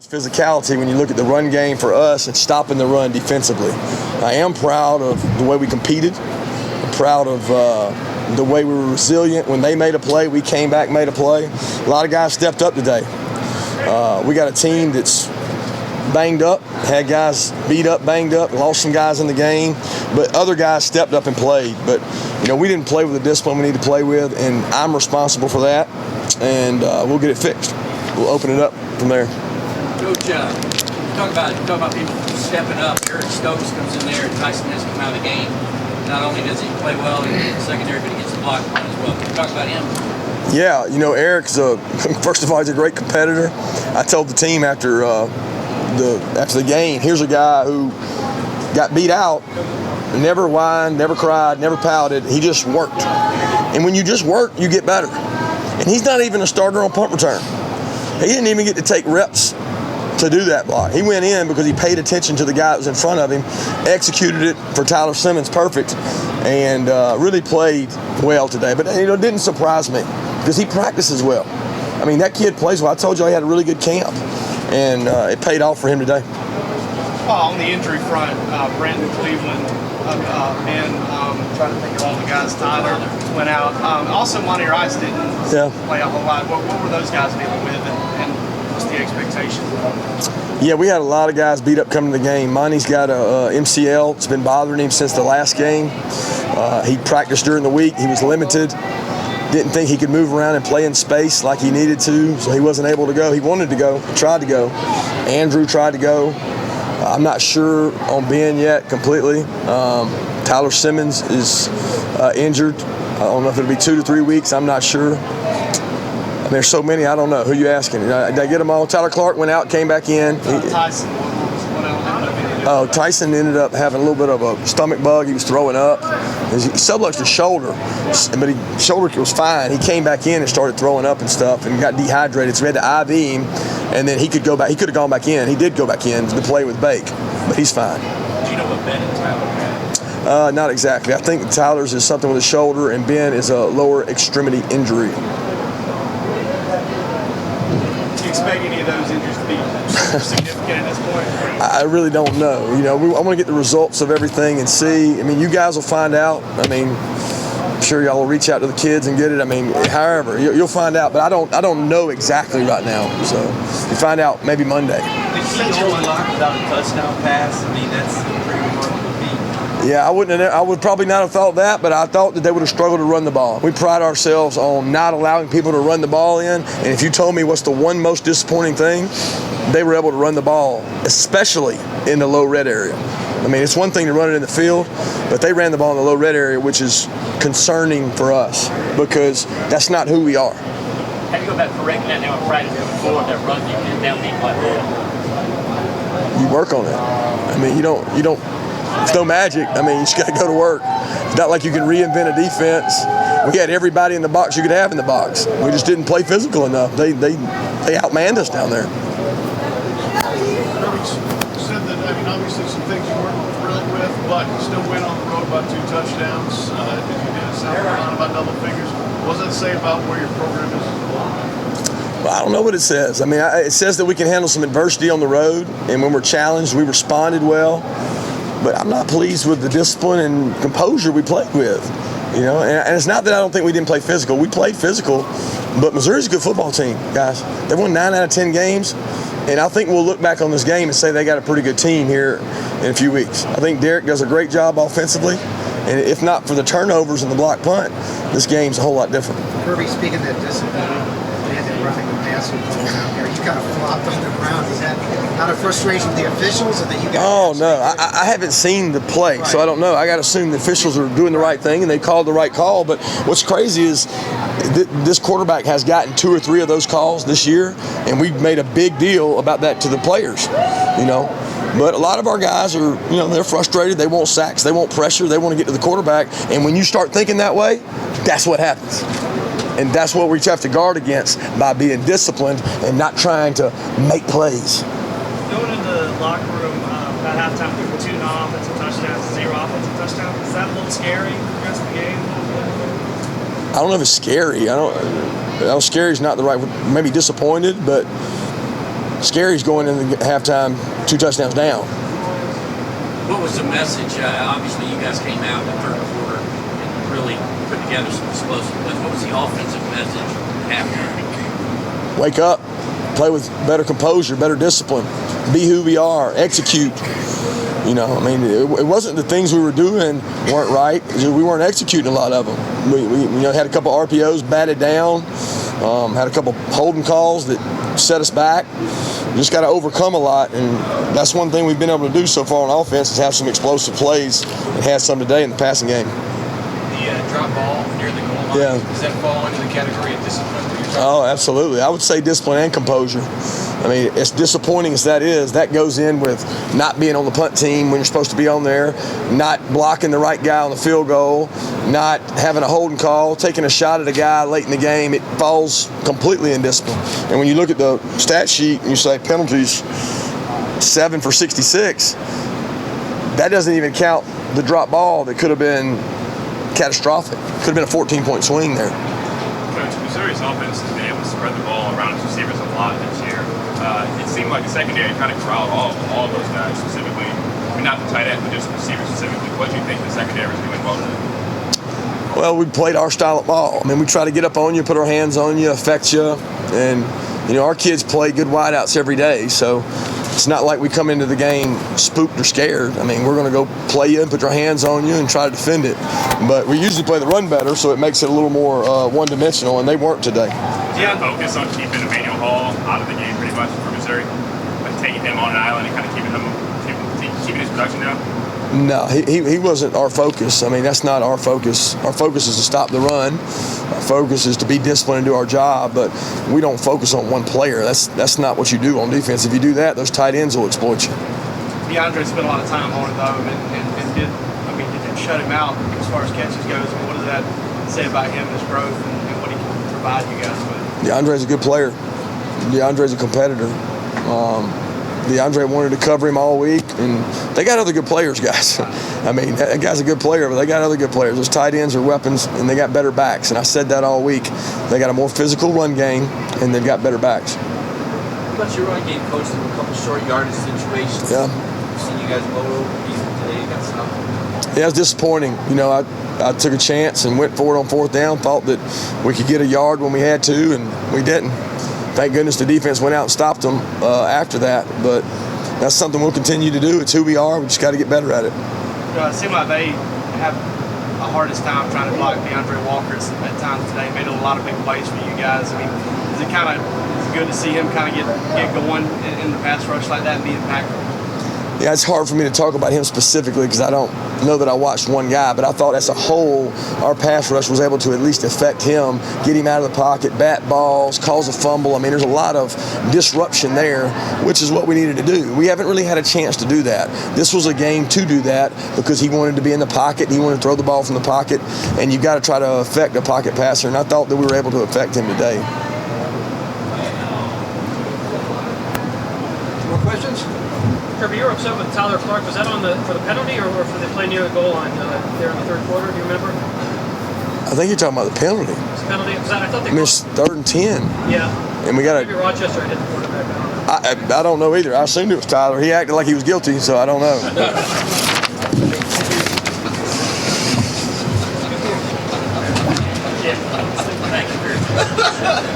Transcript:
much physicality when you look at the run game for us and stopping the run defensively. I am proud of the way we competed. I'm proud of the way we were resilient. When they made a play, we came back, made a play. A lot of guys stepped up today. We got a team that's banged up, had guys beat up, banged up, lost some guys in the game, but other guys stepped up and played. But, we didn't play with the discipline we need to play with, and I'm responsible for that, and we'll get it fixed. We'll open it up from there. Coach, talk about people stepping up. Eric Stokes comes in there, and Tyson has come out of the game. Not only does he play well in the secondary, but he gets the block on as well. Can you talk about him? Yeah, Eric's first of all, he's a great competitor. I told the team after the game, here's a guy who got beat out, never whined, never cried, never pouted. He just worked. And when you just work, you get better. And he's not even a starter on punt return. He didn't even get to take reps to do that block. He went in because he paid attention to the guy that was in front of him, executed it for Tyler Simmons perfect, and really played well today. But it didn't surprise me because he practices well. I mean, that kid plays well. I told you he had a really good camp, and it paid off for him today. On the injury front, Brandon Cleveland, Ben, trying to think of all the guys. Tyler went out. Also, Monty Rice didn't play a whole lot. What were those guys dealing with, and what's the expectation? Yeah, we had a lot of guys beat up coming to the game. Monty's got a MCL. It's been bothering him since the last game. He practiced during the week. He was limited. Didn't think he could move around and play in space like he needed to, so he wasn't able to go. He wanted to go, tried to go. Andrew tried to go. I'm not sure on Ben yet completely. Tyler Simmons is injured. I don't know if it'll be 2 to 3 weeks. I'm not sure. There's so many, I don't know. Who you asking? Did I get them all? Tyler Clark went out, came back in. Tyson. Tyson ended up having a little bit of a stomach bug. He was throwing up. He subluxed his shoulder, but his shoulder was fine. He came back in and started throwing up and stuff and got dehydrated, so we had to IV him, and then he could go back. He could have gone back in. He did go back in to play with Bake, but he's fine. Do you know what Ben and Tyler had? Not exactly. I think Tyler's is something with his shoulder, and Ben is a lower extremity injury. Do you expect any of those injuries to be significant at this point? I really don't know. I want to get the results of everything and see. I mean, you guys will find out. I mean, I'm sure y'all will reach out to the kids and get it. I mean, however, you'll find out. But I don't know exactly right now. So you find out maybe Monday. Did he only lock without a touchdown pass? I mean, that's a pretty remarkable feat. Yeah, I would probably not have thought that, but I thought that they would have struggled to run the ball. We pride ourselves on not allowing people to run the ball in. And if you told me what's the one most disappointing thing, they were able to run the ball, especially in the low red area. I mean, it's one thing to run it in the field, but they ran the ball in the low red area, which is concerning for us because that's not who we are. How do you go about correcting that now in practice moving forward, that run defense down deep like that? You work on it. I mean, you don't. It's no magic. I mean, you just got to go to work. It's not like you can reinvent a defense. We had everybody in the box you could have in the box. We just didn't play physical enough. They outmanned us down there. You said that, obviously some things you weren't thrilled with, but you still went on the road by 2 touchdowns. You did a South Carolina by double figures. What does that say about where your program is? Well, I don't know what it says. I mean, it says that we can handle some adversity on the road, and when we're challenged, we responded well. But I'm not pleased with the discipline and composure we played with. And it's not that I don't think we didn't play physical. We played physical, but Missouri's a good football team, guys. They won 9 out of 10 games. And I think we'll look back on this game and say they got a pretty good team here in a few weeks. I think Derek does a great job offensively. And if not for the turnovers and the block punt, this game's a whole lot different. Kirby, speaking of that discipline, and roughing the passer out there, you kind of flopped on the ground. Is that out of frustration with the officials or that you guys? Oh, no. I haven't seen the play, right. So I don't know. I got to assume the officials are doing the right thing and they called the right call. But what's crazy is this quarterback has gotten 2 or 3 of those calls this year, and we've made a big deal about that to the players, But a lot of our guys are, they're frustrated. They want sacks. They want pressure. They want to get to the quarterback. And when you start thinking that way, that's what happens. And that's what we have to guard against by being disciplined and not trying to make plays. Going in the locker room at halftime, we were 2 non-offensive touchdowns, 0 offensive touchdowns. Is that a little scary for the rest of the game? I don't know if it's scary. Scary is not the right word. Maybe disappointed, but Scary's going in the halftime 2 touchdowns down. What was the message? Obviously, you guys came out in the third quarter and really put together some explosive plays. What was the offensive message at halftime? Wake up, play with better composure, better discipline, be who we are, execute. You know, I mean, it wasn't the things we were doing weren't right. We weren't executing a lot of them. We had a couple RPOs batted down, had a couple holding calls that set us back. We just got to overcome a lot, and that's one thing we've been able to do so far on offense is have some explosive plays, and had some today in the passing game. The drop ball near the goal line, does that fall into the category of discipline? Oh, absolutely. I would say discipline and composure. I mean, as disappointing as that is, that goes in with not being on the punt team when you're supposed to be on there, not blocking the right guy on the field goal, not having a holding call, taking a shot at a guy late in the game. It falls completely in discipline. And when you look at the stat sheet and you say penalties, 7 for 66, that doesn't even count the drop ball that could have been catastrophic. Could have been a 14-point swing there. Coach, Missouri's offense has been able to spread the ball around its receivers a lot this year. It seemed like the secondary kind of corralled all of those guys specifically. I mean, not the tight end, but just the receivers specifically. What do you think the secondary was doing well today? Well, we played our style of ball. I mean, we try to get up on you, put our hands on you, affect you. And, you know, our kids play good wideouts every day. So it's not like we come into the game spooked or scared. I mean, we're going to go play you and put our hands on you and try to defend it. But we usually play the run better, so it makes it a little more one-dimensional, and they weren't today. Yeah, focus on keeping Emmanuel Hall out of the game pretty much for Missouri, like taking him on an island and kind of keeping his production down. No, he wasn't our focus. I mean, that's not our focus. Our focus is to stop the run. Our focus is to be disciplined and do our job, but we don't focus on one player. That's not what you do on defense. If you do that, those tight ends will exploit you. DeAndre spent a lot of time on it, though, and did shut him out as far as catches goes. I mean, what does that say about him, his growth, and what he can provide you guys with? DeAndre's a good player. DeAndre's a competitor. DeAndre wanted to cover him all week, and they got other good players, guys. I mean, that guy's a good player, but they got other good players. Those tight ends are weapons, and they got better backs. And I said that all week. They got a more physical run game, and they've got better backs. What about your run game, Coach? There were a couple short yardage situations. Yeah. I've seen you guys blow over decent today against something. Yeah, it was disappointing. You know, I took a chance and went for it on 4th down, thought that we could get a yard when we had to, and we didn't. Thank goodness the defense went out and stopped them after that. But that's something we'll continue to do. It's who we are. We just got to get better at it. It seemed like they have the hardest time trying to block DeAndre Walker at times today. Made a lot of big plays for you guys. I mean, is it good to see him kind of get going in the pass rush like that and be impactful? Yeah, it's hard for me to talk about him specifically because I don't know that I watched one guy, but I thought as a whole, our pass rush was able to at least affect him, get him out of the pocket, bat balls, cause a fumble. I mean, there's a lot of disruption there, which is what we needed to do. We haven't really had a chance to do that. This was a game to do that because he wanted to be in the pocket, he wanted to throw the ball from the pocket, and you've got to try to affect a pocket passer, and I thought that we were able to affect him today. More questions? Kirby, you were upset with Tyler Clark. Was that for the penalty or for the play near the goal line there in the third quarter? Do you remember? I think you're talking about the penalty. It's a penalty? I thought they missed 3rd and 10. Yeah. And we got maybe Rochester hit the quarterback. I don't know. I don't know either. I assumed it was Tyler. He acted like he was guilty, so I don't know. Yeah. Thank you very much.